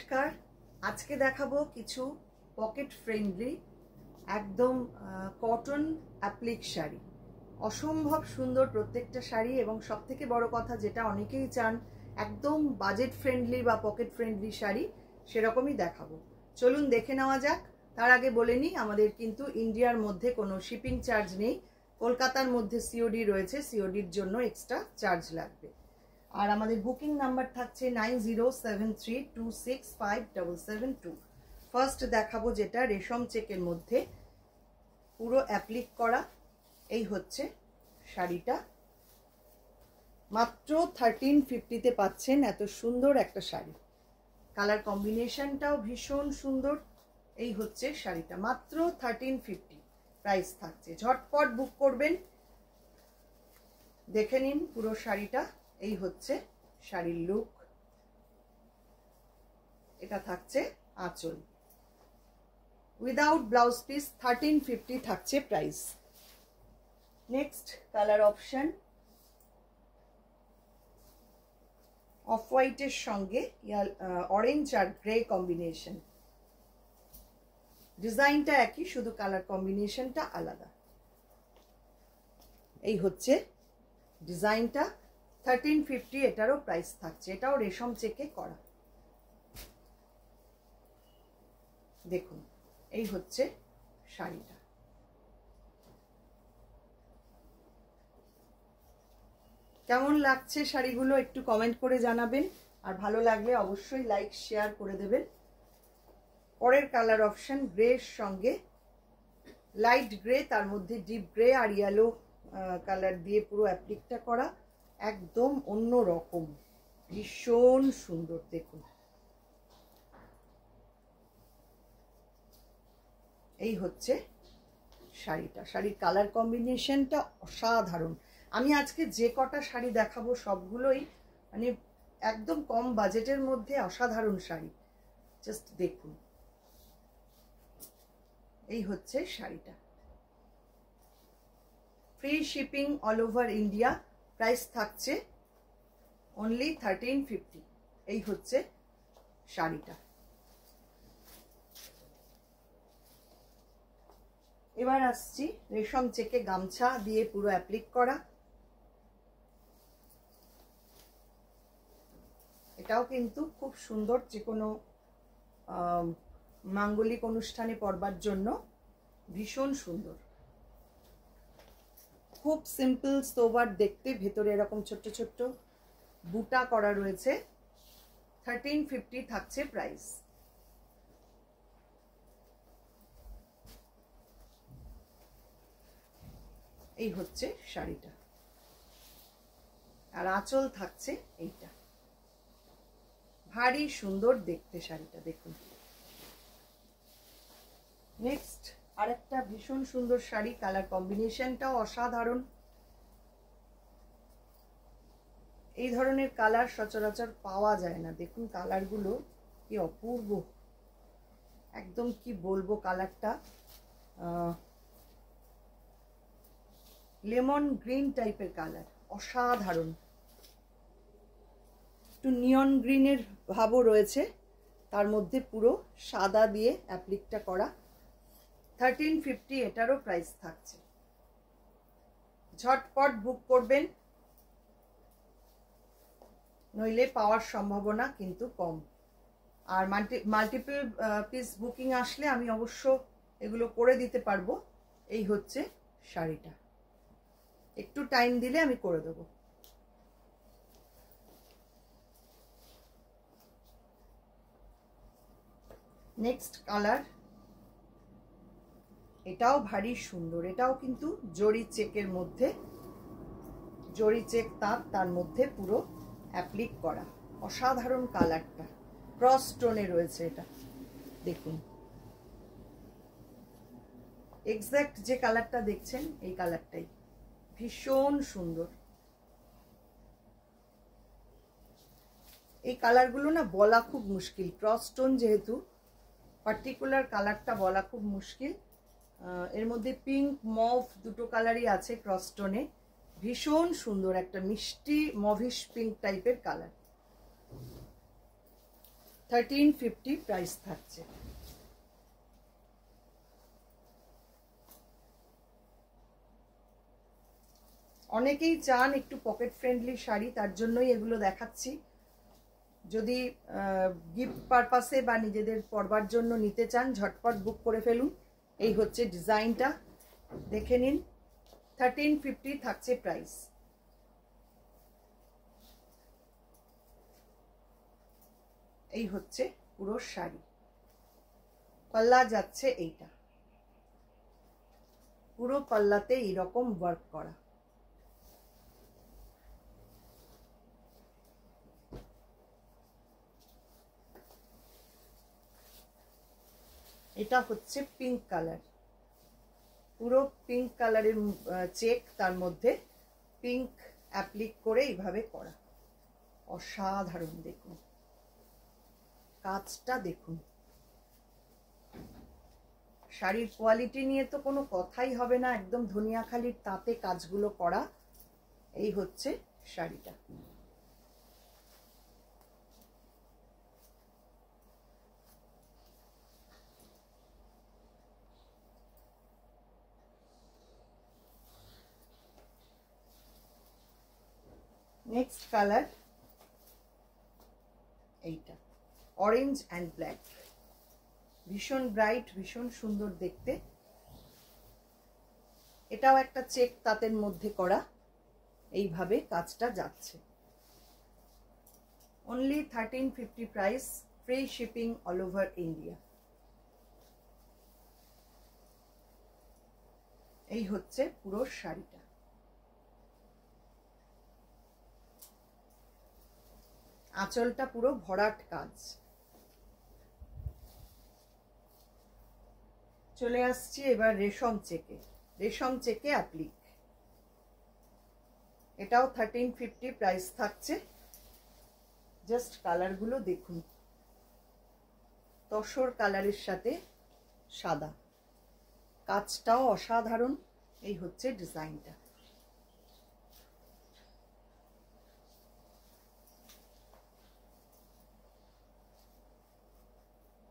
নমস্কার। আজকে দেখাবো কিছু পকেট ফ্রেন্ডলি একদম কটন অ্যাপ্লিক শাড়ি। অসম্ভব সুন্দর প্রত্যেকটা শাড়ি, এবং সবথেকে বড় কথা যেটা অনেকেই চান একদম বাজেট ফ্রেন্ডলি বা পকেট ফ্রেন্ডলি শাড়ি, সেরকমই দেখাবো। চলুন দেখে নেওয়া যাক। তার আগে বলে নিই, আমাদের কিন্তু ইন্ডিয়ার মধ্যে কোনো শিপিং চার্জ নেই। কলকাতার মধ্যে সিওডি রয়েছে, সিওডির জন্য এক্সট্রা চার্জ লাগবে। আর আমাদের বুকিং নাম্বার থাকছে 9073265772। ফার্স্ট দেখাবো যেটা রেশম চেকের মধ্যে পুরো অ্যাপ্লিক করা। এই হচ্ছে শাড়িটা, মাত্র 1350-তে পাচ্ছেন এত সুন্দর একটা শাড়ি। কালার কম্বিনেশনটাও ভীষণ সুন্দর। এই হচ্ছে শাড়িটা, মাত্র 1350 প্রাইস থাকছে। ঝটপট বুক করবেন। দেখে নিন পুরো শাড়িটা। এই হচ্ছে শাড়ির লুক। এটা থাকছে আঁচল, উইদাউট ব্লাউজ পিস 1350 থাকছে price. Next colour option of হোয়াইটের সঙ্গে অরেঞ্জ আর গ্রে কম্বিনেশন। ডিজাইনটা একই, শুধু কালার কম্বিনেশনটা আলাদা। এই হচ্ছে ডিজাইনটা, 1350 এটারও প্রাইস থাকছে। এটাও রেশম চেকে করা। দেখুন, এই হচ্ছে শাড়িটা। কেমন লাগছে শাড়িগুলো একটু কমেন্ট করে জানাবেন, আর ভালো লাগলে অবশ্যই লাইক শেয়ার করে দেবেন। পরের কালার অপশন গ্রের সঙ্গে লাইট গ্রে, তার মধ্যে ডিপ গ্রে আর ইয়েলো কালার দিয়ে পুরো অ্যাপ্লিকটা করা, একদম অন্য রকম, ভীষণ সুন্দর। দেখুন, এই হচ্ছে শাড়িটা। শাড়ির কালার কম্বিনেশনটা অসাধারণ। আমি আজকে যে কটা শাড়ি দেখাবো সবগুলোই মানে একদম কম বাজেটের মধ্যে অসাধারণ শাড়ি। জাস্ট দেখুন, এই হচ্ছে শাড়িটা। Free shipping all over India, price থাকছে অনলি 1350। এই হচ্ছে শাড়িটা। এবার আসছি রেশম চেকে গামছা দিয়ে পুরো অ্যাপ্লিক করা। এটাও কিন্তু খুব সুন্দর, যে কোনো মাঙ্গলিক অনুষ্ঠানে পরবার জন্য ভীষণ সুন্দর। খুব সিম্পল সোবার দেখতে, ভেতরে এরকম ছোট্ট ছোট্ট বুটা করা রয়েছে। 1350 থাকছে প্রাইস। এই হচ্ছে শাড়িটা, আর আঁচল থাকছে এইটা। ভারী সুন্দর দেখতে শাড়িটা, দেখুন। নেক্সট আরেকটা ভীষণ সুন্দর শাড়ি, কালার কম্বিনেশনটাও অসাধারণ। এই ধরনের কালার সচরাচর পাওয়া যায় না। দেখুন কালারগুলো কি অপূর্ব, একদম কি বলবো, কালারটা লেমন গ্রিন টাইপের কালার, অসাধারণ। একটু নিয়ন গ্রিনের ভাবও রয়েছে, তার মধ্যে পুরো সাদা দিয়ে অ্যাপ্লিকটা করা। 1350 এটারও প্রাইস থাকছে। ঝটপট বুক করবেন, নইলে পাওয়ার সম্ভাবনা কিন্তু কম। আর মাল্টিপল পিস বুকিং আসলে আমি অবশ্য এগুলো করে দিতে পারবো। এই হচ্ছে শাড়িটা, একটু টাইম দিলে আমি করে দেবো। নেক্সট কালার, এটাও ভারী সুন্দর। এটাও কিন্তু জরি চেকের মধ্যে, জরি চেক তার মধ্যে পুরো অ্যাপ্লিক করা। অসাধারণ কালারটা, ক্রস স্টোনে রয়েছে এটা। দেখুন, এক্স্যাক্ট যে কালারটা দেখছেন এই কালারটাই, ভীষণ সুন্দর। এই কালারগুলো না বলা খুব মুশকিল, ক্রস স্টোন যেহেতু, পার্টিকুলার কালারটা বলা খুব মুশকিল। এর মধ্যে পিঙ্ক মভ দুটো কালারই আছে ক্রস স্টোনে। ভীষণ সুন্দর একটা মিষ্টি মভিশ পিঙ্ক টাইপের কালার। 1350 প্রাইস থাকছে। অনেকেই চান একটু পকেট ফ্রেন্ডলি শাড়ি, তার জন্যই এগুলো দেখাচ্ছি। যদি গিফট পারপাসে বা নিজেদের পরবার জন্য নিতে চান ঝটপট বুক করে ফেলুন। এই হচ্ছে ডিজাইনটা, দেখে নিন। 1350 থাকছে প্রাইস। এই হচ্ছে পুরো শাড়ি, পাল্লা যাচ্ছে এইটা, পুরো পাল্লাতে এইরকম ওয়ার্ক করা। এটা হচ্ছে পিঙ্ক কালার, পুরো পিঙ্ক কালারের চেক, তার মধ্যে পিঙ্ক অ্যাপ্লিক করে এইভাবে করা, অসাধারণ। দেখুন কাজটা, দেখুন শাড়ির কোয়ালিটি নিয়ে তো কোনো কথাই হবে না, একদম ধনিয়াখালির তাঁতে কাজগুলো করা। এই হচ্ছে শাড়িটা। নেক্সট কালার এইটা, অরেঞ্জ অ্যান্ড ব্ল্যাক, ভীষণ ব্রাইট, ভীষণ সুন্দর দেখতে। এটাও একটা চেক তাঁতের মধ্যে করা, এইভাবে কাজটা যাচ্ছে। Only 1350 price, free shipping all over India. এই হচ্ছে পুরো শাড়িটা। আঁচলটা পুরো ভরাট কাজ। চলে আসছি এবার রেশম চেকে, রেশম চেকে অ্যাপ্লিক। এটাও 1350 প্রাইস থাকছে। জাস্ট কালারগুলো দেখুন, তসর কালারের সাথে সাদা, কাজটাও অসাধারণ। এই হচ্ছে ডিজাইনটা।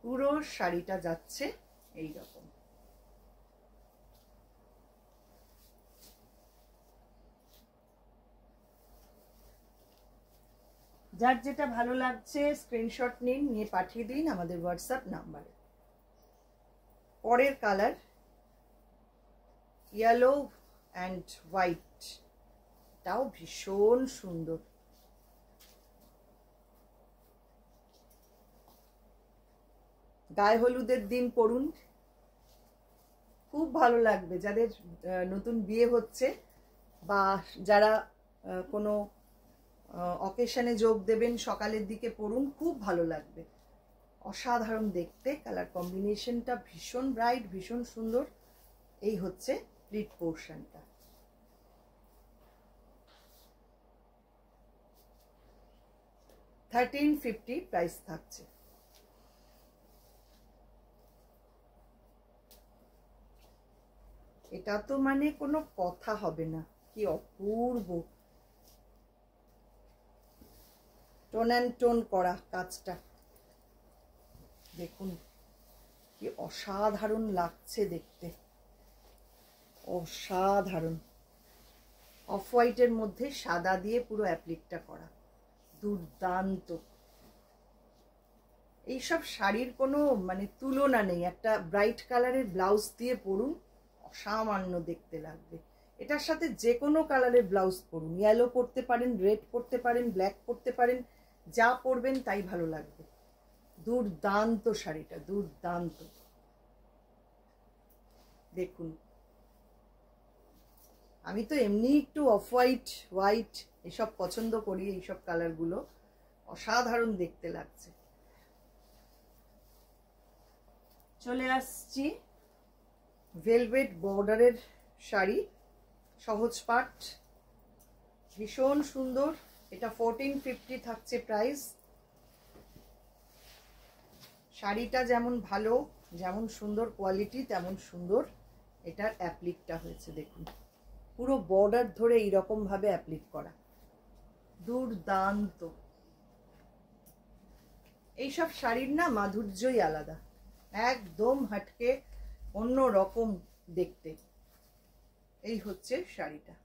পুরো শাড়িটা যাচ্ছে এই রকম। যার যেটা ভালো লাগছে স্ক্রিনশট নিন, নিয়ে পাঠিয়ে দিন আমাদের হোয়াটসঅ্যাপ নাম্বারে। পরের কালার ইয়েলো অ্যান্ড হোয়াইট, এটাও ভীষণ সুন্দর। গায়ে হলুদের দিন পরুন, খুব ভালো লাগবে। যাদের নতুন বিয়ে হচ্ছে বা যারা কোনো অকেশনে যোগ দেবেন সকালের দিকে পরুন, খুব ভালো লাগবে। অসাধারণ দেখতে, কালার কম্বিনেশনটা ভীষণ ব্রাইট, ভীষণ সুন্দর। এই হচ্ছে প্লিট পোর্শনটা। $1350 প্রাইস থাকছে। এটা তো মানে কোনো কথা হবে না, কি অপূর্ব টোন অ্যান্ড টোন করা কাজটা। দেখুন কি অসাধারণ লাগছে দেখতে, অসাধারণ। অফ হোয়াইটের মধ্যে সাদা দিয়ে পুরো অ্যাপ্লিকটা করা, দুর্দান্ত। এইসব শাড়ির কোনো মানে তুলনা নেই। একটা ব্রাইট কালারের ব্লাউজ দিয়ে পরুন, অসামান্য দেখতে লাগবে। এটার সাথে যে কোনো কালারের ব্লাউজ পরুন, ইয়েলো পরতে পারেন, রেড পরতে পারেন, ব্ল্যাক পরতে পারেন, যা পরবেন তাই ভালো লাগবে। দুর্দান্ত শাড়িটা, দুর্দান্ত। দেখুন আমি তো এমনি একটু অফ হোয়াইট, হোয়াইট এসব পছন্দ করি, এইসব কালারগুলো অসাধারণ দেখতে লাগছে। চলে আসছি ভেলভেট বর্ডারের শাড়ি, সহজ পাট, ভীষণ সুন্দর। এটা 1450 থাকছে প্রাইস। শাড়িটা যেমন ভালো, যেমন সুন্দর কোয়ালিটি, তেমন সুন্দর এটার অ্যাপ্লিকটা হয়েছে। দেখুন পুরো বর্ডার ধরে এইরকম ভাবে অ্যাপ্লিক করা, দুর্দান্ত। এইসব শাড়ির না মাধুর্যই আলাদা, একদম হাটকে অন্য রকম দেখতে। এই হচ্ছে শাড়িটা,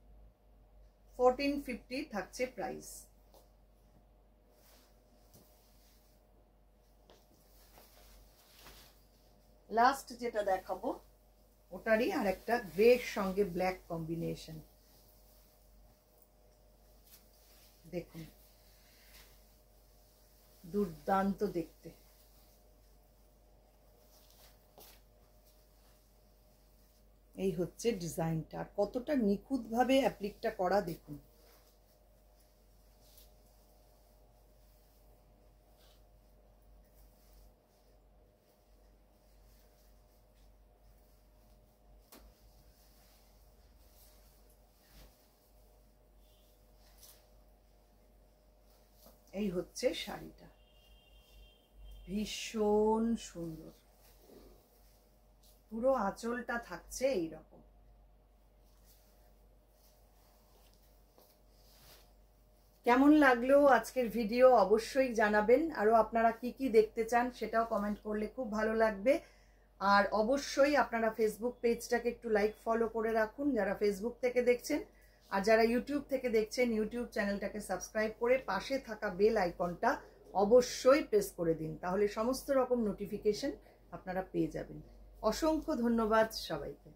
1450 থাকছে প্রাইস। লাস্ট যেটা দেখাবো ওটারই আর একটা গ্রের সঙ্গে ব্ল্যাক কম্বিনেশন। দেখুন দুর্দান্ত দেখতে। এই হচ্ছে ডিজাইনটা, আর কতটা নিখুঁতভাবে অ্যাপ্লিকটা করা দেখুন। এই হচ্ছে শাড়িটা, ভীষণ সুন্দর। পুরো আঁচলটা থাকছে এইরকম। কেমন লাগলো আজকের ভিডিও অবশ্যই জানাবেন। আরো আপনারা কি কি দেখতে চান সেটাও কমেন্ট করলে খুব ভালো লাগবে। আর অবশ্যই আপনারা ফেসবুক পেজটাকে একটু লাইক ফলো করে রাখুন যারা ফেসবুক থেকে দেখছেন, আর যারা ইউটিউব থেকে দেখছেন ইউটিউব চ্যানেলটাকে সাবস্ক্রাইব করে পাশে থাকা বেল আইকনটা অবশ্যই প্রেস করে দিন, তাহলে সমস্ত রকম নোটিফিকেশন আপনারা পেয়ে যাবেন। অসংখ্য ধন্যবাদ সবাইকে।